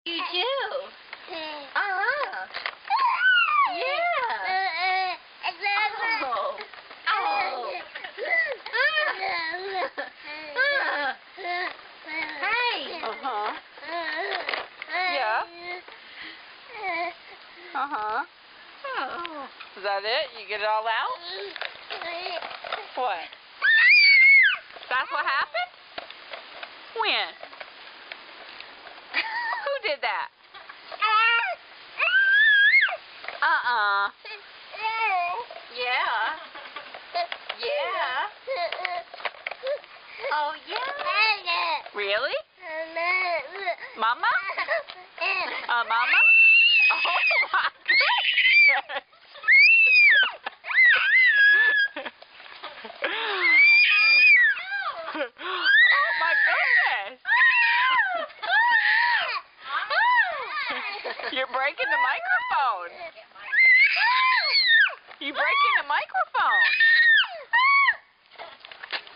You do? Uh-huh. Yeah. Oh. Oh. Hey. Uh-huh. Yeah. Uh-huh. Oh. Is that it? You get it all out? What? That's what happened? When? Who did that? Uh-uh. Yeah. Yeah. Oh, yeah. Really? Mama? Mama? Oh, my goodness. Oh, my goodness. You're breaking the microphone. You're breaking the microphone.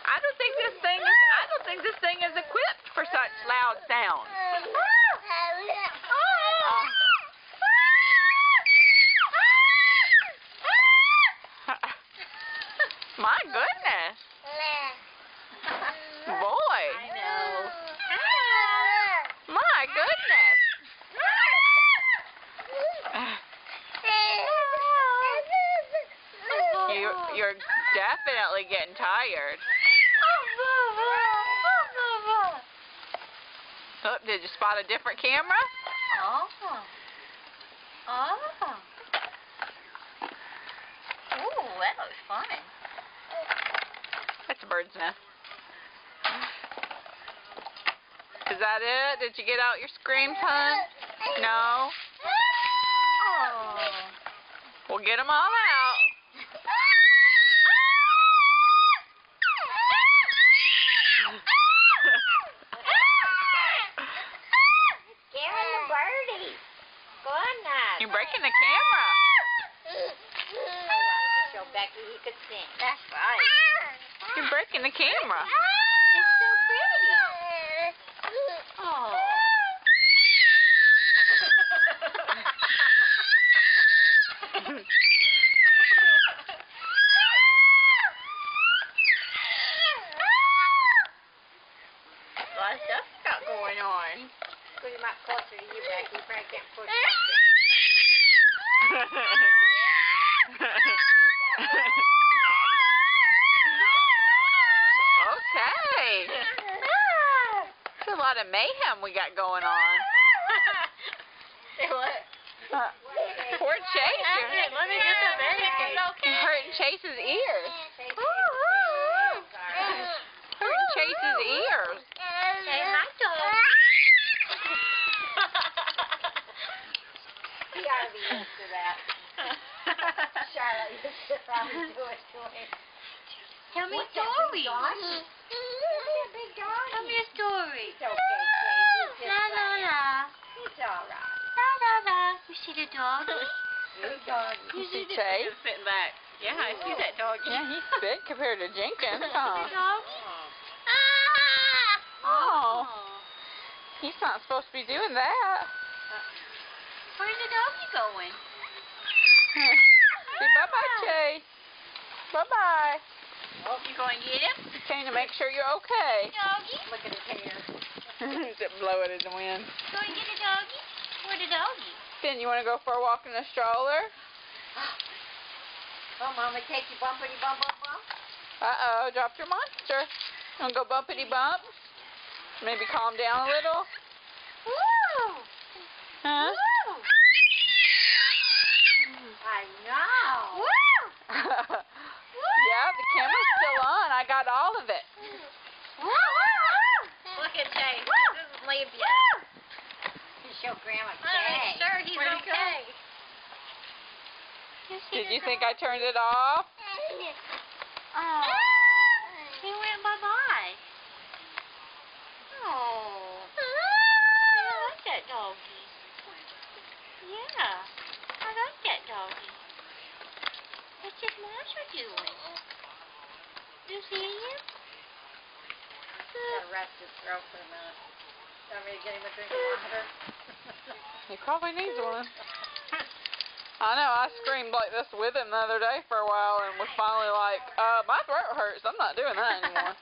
I don't think this thing is equipped for such loud sounds. My goodness. Boy. I know. My goodness. You're definitely getting tired. Oh, did you spot a different camera? Oh. Oh. Ooh, that looks fun. That's a bird's nest. Is that it? Did you get out your screams, hon? No? Oh. We'll get them all out. Scaring the birdie. Goodness. You're breaking the camera. I wanted to show Becky he could sing. That's right. You're breaking the camera. It's so pretty. Oh. A lot of stuff got going on. Put him up closer to you, Becky. You probably can't push Okay. It's a lot of mayhem we got going on. Say what? Poor Chase. Let me get the baby. You're hurting Chase's ears. Hurting Chase's ears. Say hi, dog. He ought to be used to that. Charlotte used to probably do it to him. Tell me a story. Tell me a story. It's okay, Chase. La la la. It's all right. La la la. You see the dog? Good dog. You see Chase? Sitting back. Yeah, I see that dog. Yeah, he's big compared to Jenkins, huh? Dog? Oh. He's not supposed to be doing that. Where's the doggy going? Say bye-bye, Chase. Bye-bye. Oh, you going to get him? Came to make sure you're okay. Doggy? Look at his hair. It blow it in the wind. Going to get the doggy? Where the doggy? Ben, you want to go for a walk in the stroller? Oh, Mama, take you bumpity bump bump bump. Uh-oh, dropped your monster. Want to go bumpity bump? Maybe calm down a little? Woo! Huh? Woo! I know. Woo! Yeah, the camera's still on. I got all of it. Look at Chase. This is Labia. To show Grandma Kay. Sure, he's okay. Did you think I turned it off? Oh. He went bye-bye. Oh. I like that doggy. Yeah. I like that doggy. What's his mama doing? You see him? Gotta rest his throat for a minute. Want me to get him a drink of water? He probably needs one. I know, I screamed like this with him the other day for a while and was finally like, my throat hurts. I'm not doing that anymore.